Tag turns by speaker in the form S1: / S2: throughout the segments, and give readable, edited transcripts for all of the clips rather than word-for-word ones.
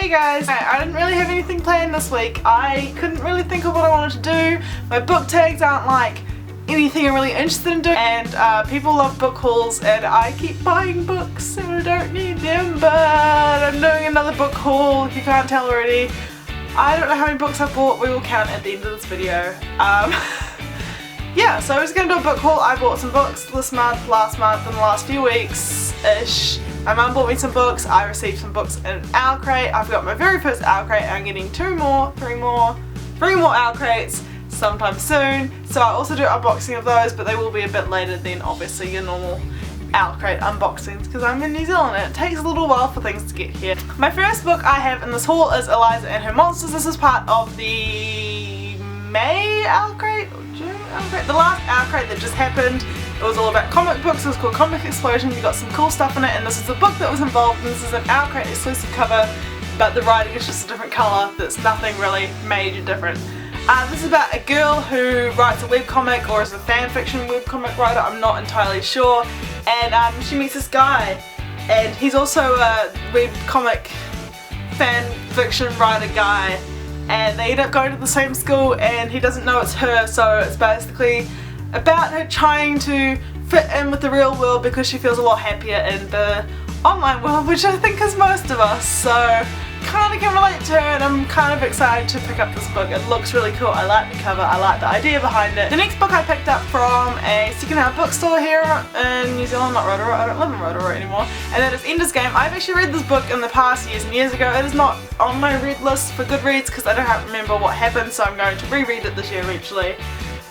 S1: Hey guys, I didn't really have anything planned this week. I couldn't really think of what I wanted to do. My book tags aren't like anything I'm really interested in doing, and people love book hauls and I keep buying books and I don't need them, but I'm doing another book haul if you can't tell already. I don't know how many books I've bought, we will count at the end of this video. Yeah, so I was going to do a book haul. I bought some books this month, last month, and the last few weeks-ish. My mum bought me some books, I received some books in an owl crate. I've got my very first owl crate and I'm getting three more owl crates sometime soon. So I'll also do an unboxing of those, but they will be a bit later than obviously your normal owl crate unboxings because I'm in New Zealand and it takes a little while for things to get here. My first book I have in this haul is Eliza and Her Monsters. This is part of the May owl crate or June owl crate, the last owl crate that just happened. It was all about comic books. It was called Comic Explosion. You got some cool stuff in it, and this is the book that was involved, and this is an owl crate exclusive cover, but the writing is just a different colour. That's nothing really major different. This is about a girl who writes a webcomic, or is a fan fiction webcomic writer, I'm not entirely sure, and she meets this guy, and he's also a webcomic fan fiction writer guy, and they end up going to the same school and he doesn't know it's her, so it's basically about her trying to fit in with the real world because she feels a lot happier in the online world, which I think is most of us, so kind of can relate to her, and I'm kind of excited to pick up this book. It looks really cool, I like the cover, I like the idea behind it. The next book I picked up from a second-hand bookstore here in New Zealand, not Rotorua, I don't live in Rotorua anymore, and that is Ender's Game. I've actually read this book in the past years and years ago. It is not on my read list for Goodreads because I don't remember what happened, so I'm going to reread it this year eventually.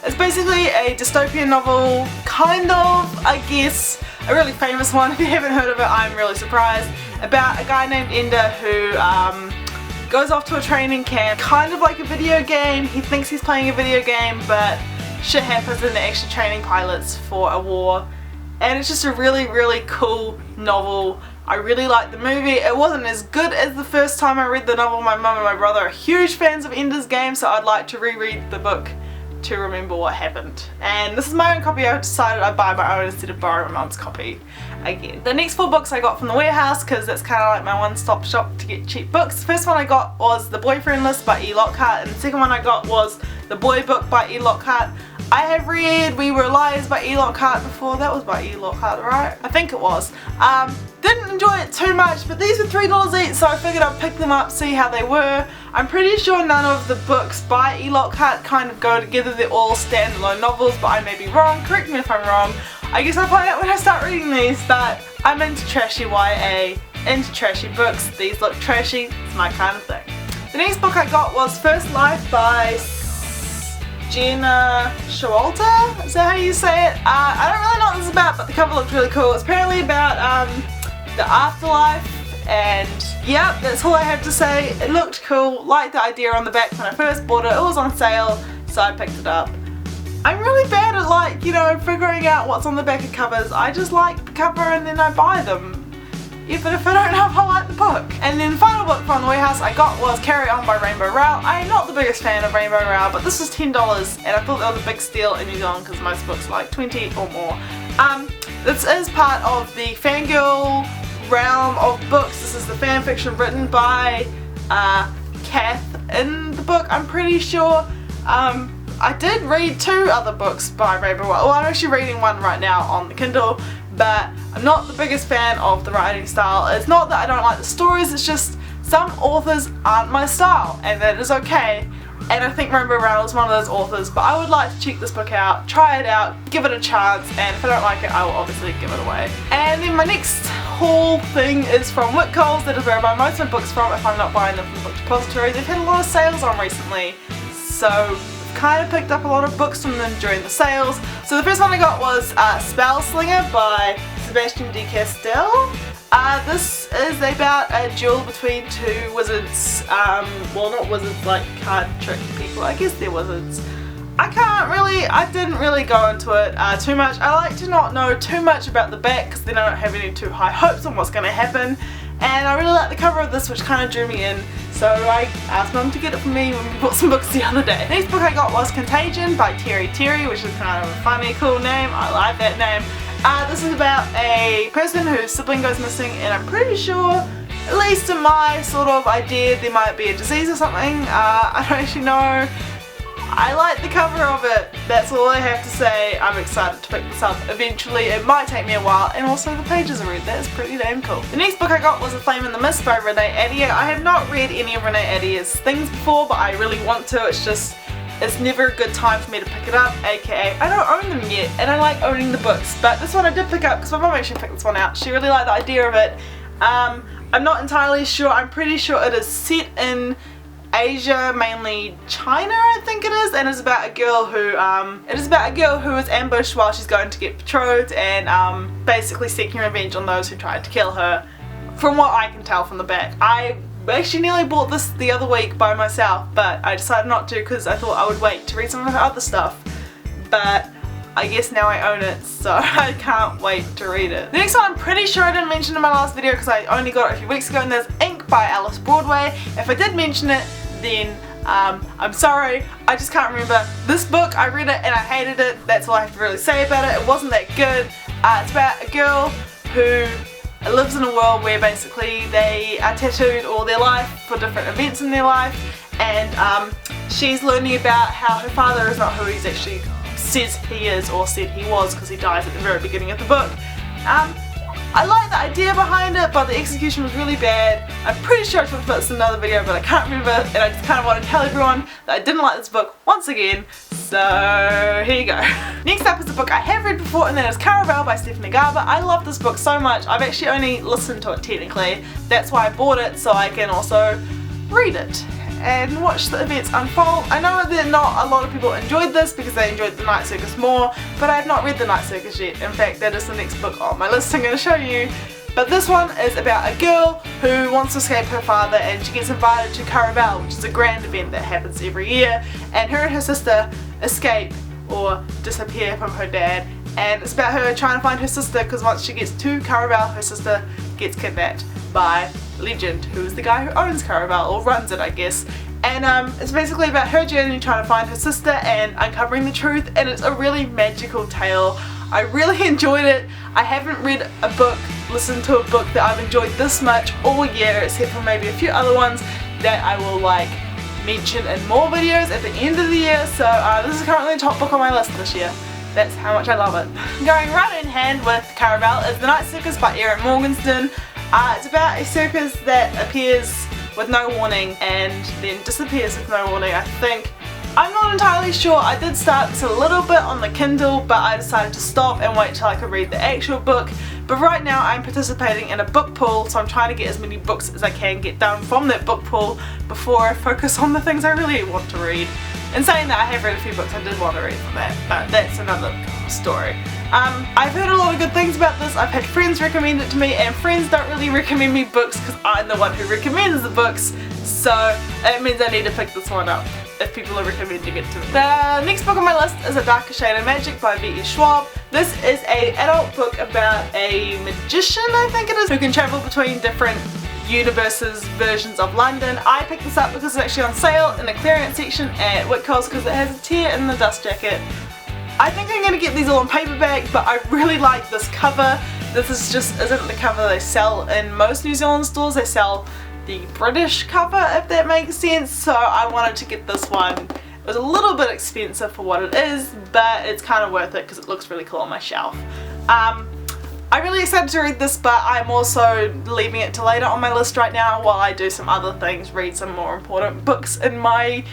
S1: It's basically a dystopian novel, kind of, I guess, a really famous one. If you haven't heard of it, I'm really surprised. About a guy named Ender who goes off to a training camp, kind of like a video game. He thinks he's playing a video game, but shit happens and they're actually training pilots for a war. And it's just a really, really cool novel. I really liked the movie. It wasn't as good as the first time I read the novel. My mum and my brother are huge fans of Ender's Game, so I'd like to reread the book to remember what happened. And this is my own copy. I decided I'd buy my own instead of borrow my mum's copy again. The next 4 books I got from the warehouse because that's kind of like my one-stop shop to get cheap books. The first one I got was The Boyfriend List by E. Lockhart, and the second one I got was The Boy Book by E. Lockhart. I have read We Were Liars by E. Lockhart before. That was by E. Lockhart, right? I think it was. Didn't enjoy it too much, but these were $3 each, so I figured I'd pick them up, see how they were. I'm pretty sure none of the books by E. Lockhart kind of go together. They're all standalone novels, but I may be wrong. Correct me if I'm wrong. I guess I'll find out when I start reading these, but I'm into trashy YA, into trashy books. These look trashy. It's my kind of thing. The next book I got was First Life by Jenna Showalter? Is that how you say it? I don't really know what this is about, but the cover looked really cool. It's apparently about the afterlife, and yeah, that's all I have to say. It looked cool, liked the idea on the back when I first bought it. It was on sale, so I picked it up. I'm really bad at, like, you know, figuring out what's on the back of covers. I just like the cover and then I buy them, even if I don't know if I like the book. And then the final book from the warehouse I got was Carry On by Rainbow Rowell. I'm not the biggest fan of Rainbow Rowell, but this was $10 and I thought that was a big steal in New Zealand because most books are like 20 or more. This is part of the fangirl realm of books. This is the fan fiction written by Kath in the book, I'm pretty sure. I did read 2 other books by Rainbow Rowell. Well, I'm actually reading one right now on the Kindle, but I'm not the biggest fan of the writing style. It's not that I don't like the stories, it's just some authors aren't my style, and that is okay. And I think Rainbow Rowell is one of those authors, but I would like to check this book out, try it out, give it a chance, and if I don't like it, I will obviously give it away. And then my next haul thing is from Whitcoulls. That is where I buy most of my books from if I'm not buying them from the Book Depository. They've had a lot of sales on recently, so I've kind of picked up a lot of books from them during the sales. So the first one I got was Spellslinger by Sebastian de Castell. This is about a duel between 2 wizards, well, not wizards like card trick people, I guess they're wizards. I didn't really go into it too much. I like to not know too much about the back because then I don't have any too high hopes on what's going to happen. And I really like the cover of this, which kind of drew me in, so I asked Mum to get it for me when we bought some books the other day. The next book I got was Contagion by Terry Terry, which is kind of a funny, cool name. I like that name. This is about a person whose sibling goes missing, and I'm pretty sure at least in my sort of idea, there might be a disease or something. I don't actually know. I like the cover of it. That's all I have to say. I'm excited to pick this up eventually. It might take me a while, and also the pages are red. That is pretty damn cool. The next book I got was A Flame in the Mist by Renee Ahdieh. I have not read any of Renee Ahdieh's things before, but I really want to. It's never a good time for me to pick it up, aka I don't own them yet, and I like owning the books. But this one I did pick up because my mum actually picked this one out. She really liked the idea of it. I'm not entirely sure. I'm pretty sure it is set in Asia, mainly China, I think it is, and it's about a girl who is ambushed while she's going to get betrothed, and basically seeking revenge on those who tried to kill her, from what I can tell from the back. I actually nearly bought this the other week by myself, but I decided not to because I thought I would wait to read some of her other stuff, but I guess now I own it, so I can't wait to read it. The next one I'm pretty sure I didn't mention in my last video because I only got it a few weeks ago, and there's Ink by Alice Broadway. If I did mention it, then I'm sorry, I just can't remember. This book, I read it and I hated it. That's all I have to really say about it. It wasn't that good. It's about a girl who lives in a world where basically they are tattooed all their life for different events in their life, and she's learning about how her father is not who he's actually says he is or said he was, because he dies at the very beginning of the book. I like the idea behind it, but the execution was really bad. I'm pretty sure I talked about this in another video, but I can't remember, and I just kind of want to tell everyone that I didn't like this book once again, so here you go. Next up is a book I have read before, and that is Caraval by Stephanie Garber. I love this book so much. I've actually only listened to it technically. That's why I bought it, so I can also read it and watch the events unfold. I know that not a lot of people enjoyed this because they enjoyed The Night Circus more, but I have not read The Night Circus yet. In fact, that is the next book on my list I'm going to show you. But this one is about a girl who wants to escape her father, and she gets invited to Caraval, which is a grand event that happens every year, and her and her sister escape or disappear from her dad, and it's about her trying to find her sister, because once she gets to Caraval, her sister gets kidnapped by Legend, who is the guy who owns Caraval, or runs it I guess. And it's basically about her journey trying to find her sister and uncovering the truth, and it's a really magical tale. I really enjoyed it. I haven't read a book, listened to a book that I've enjoyed this much all year, except for maybe a few other ones that I will like mention in more videos at the end of the year, so this is currently the top book on my list this year. That's how much I love it. Going right in hand with Caraval is The Night Circus by Erin Morgenstern. It's about a circus that appears with no warning and then disappears with no warning, I think. I'm not entirely sure. I did start this a little bit on the Kindle, but I decided to stop and wait till I could read the actual book. But right now I'm participating in a book pool, so I'm trying to get as many books as I can get done from that book pool before I focus on the things I really want to read. In saying that, I have read a few books I did want to read from that, but that's another story. I've heard a lot of good things about this. I've had friends recommend it to me, and friends don't really recommend me books because I'm the one who recommends the books, so it means I need to pick this one up if people are recommending it to me. The next book on my list is A Darker Shade of Magic by V.E. Schwab. This is an adult book about a magician, I think it is, who can travel between different universes, versions of London. I picked this up because it's actually on sale in the clearance section at Whitcoulls because it has a tear in the dust jacket. I think I'm going to get these all on paperback, but I really like this cover. This isn't the cover they sell in most New Zealand stores. They sell the British cover, if that makes sense, so I wanted to get this one. It was a little bit expensive for what it is, but it's kind of worth it because it looks really cool on my shelf. I'm really excited to read this, but I'm also leaving it to later on my list right now while I do some other things, read some more important books in my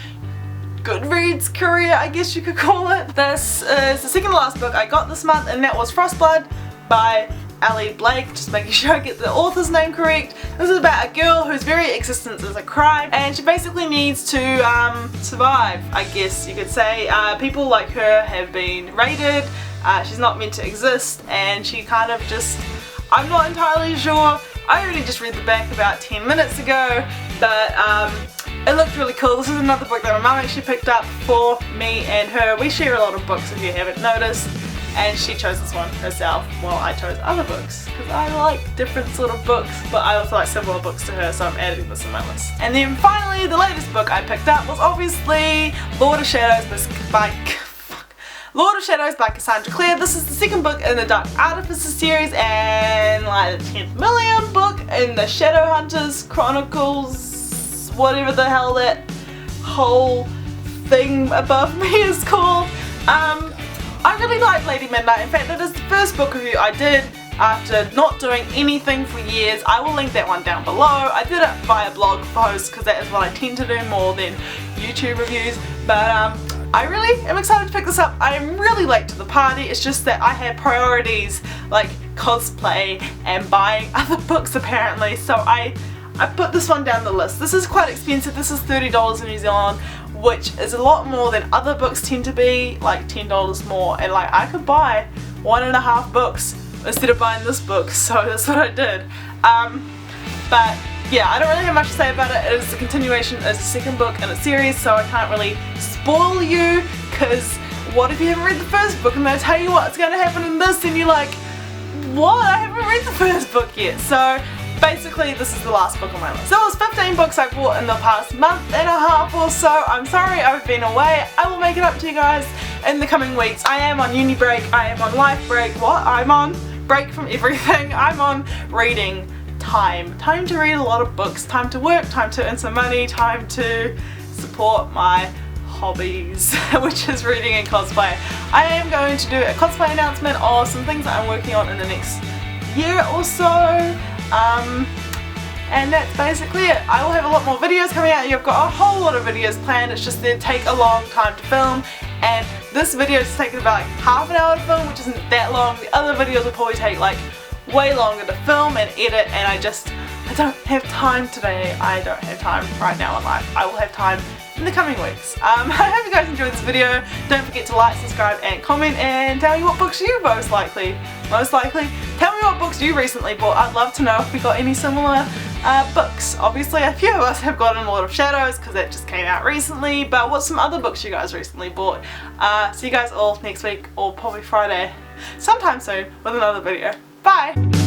S1: Goodreads career, I guess you could call it. This is the second to last book I got this month, and that was Frostblood by Ali Blake, just making sure I get the author's name correct. This is about a girl whose very existence is a crime, and she basically needs to survive, I guess you could say. People like her have been raided, she's not meant to exist, and she kind of just, I'm not entirely sure. I only just read the back about 10 minutes ago, but it looked really cool. This is another book that my mum actually picked up for me and her. We share a lot of books if you haven't noticed, and she chose this one herself while I chose other books because I like different sort of books, but I also like similar books to her, so I'm adding this in my list. And then finally, the latest book I picked up was obviously Lord of Shadows by Lord of Shadows by Cassandra Clare. This is the second book in the Dark Artificer series and like the 10th million book in the Shadowhunters Chronicles, whatever the hell that whole thing above me is called. I really like Lady Midnight. In fact, that is the first book review I did after not doing anything for years. I will link that one down below. I did it via blog post because that is what I tend to do more than YouTube reviews. But I really am excited to pick this up. I am really late to the party. It's just that I had priorities like cosplay and buying other books apparently. So I put this one down the list. This is quite expensive. This is $30 in New Zealand, which is a lot more than other books tend to be, like $10 more. And like I could buy 1.5 books instead of buying this book, so that's what I did. But yeah, I don't really have much to say about it. It is a continuation, it's the second book in a series, so I can't really spoil you, because what if you haven't read the first book and I tell you what's going to happen in this and you're like, what? I haven't read the first book yet. So basically this is the last book on my list. So it was 15 books I bought in the past month and a half or so. I'm sorry I've been away. I will make it up to you guys in the coming weeks. I am on uni break, I am on life break, I'm on break from everything. I'm on reading time. Time to read a lot of books, time to work, time to earn some money, time to support my hobbies, which is reading and cosplay. I am going to do a cosplay announcement or some things that I'm working on in the next year or so. And that's basically it. I will have a lot more videos coming out. You've got a whole lot of videos planned. It's just they take a long time to film, and this video is taking about like half an hour to film, which isn't that long. The other videos will probably take like way longer to film and edit, and I don't have time today. I don't have time right now in life. I will have time in the coming weeks. I hope you guys enjoyed this video. Don't forget to like, subscribe and comment, and tell me what books you most likely tell me what books you recently bought. I'd love to know if we got any similar books. Obviously a few of us have gotten Lord of Shadows because that just came out recently, but what's some other books you guys recently bought? See you guys all next week, or probably Friday sometime soon with another video. Bye!